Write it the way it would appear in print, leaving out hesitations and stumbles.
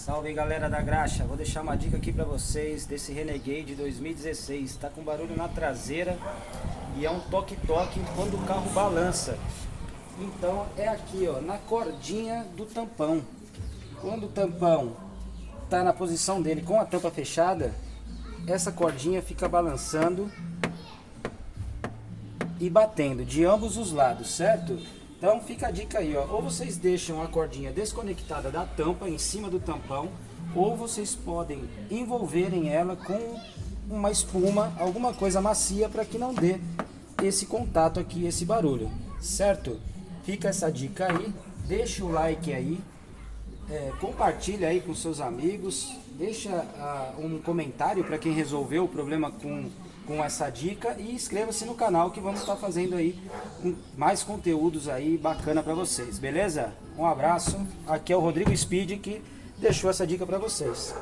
Salve galera da graxa, vou deixar uma dica aqui pra vocês desse Renegade 2016. Tá com barulho na traseira e é um toque-toque quando o carro balança. Então é aqui, ó, na cordinha do tampão. Quando o tampão tá na posição dele com a tampa fechada, essa cordinha fica balançando e batendo de ambos os lados, certo? Então fica a dica aí, ó, ou vocês deixam a cordinha desconectada da tampa em cima do tampão, ou vocês podem envolverem ela com uma espuma, alguma coisa macia para que não dê esse contato aqui, esse barulho, certo? Fica essa dica aí, deixa o like aí, compartilha aí com seus amigos, deixa um comentário para quem resolveu o problema com essa dica e inscreva-se no canal que vamos estar fazendo aí mais conteúdos aí bacana para vocês, beleza? Um abraço, aqui é o Rodrigo Speed que deixou essa dica para vocês.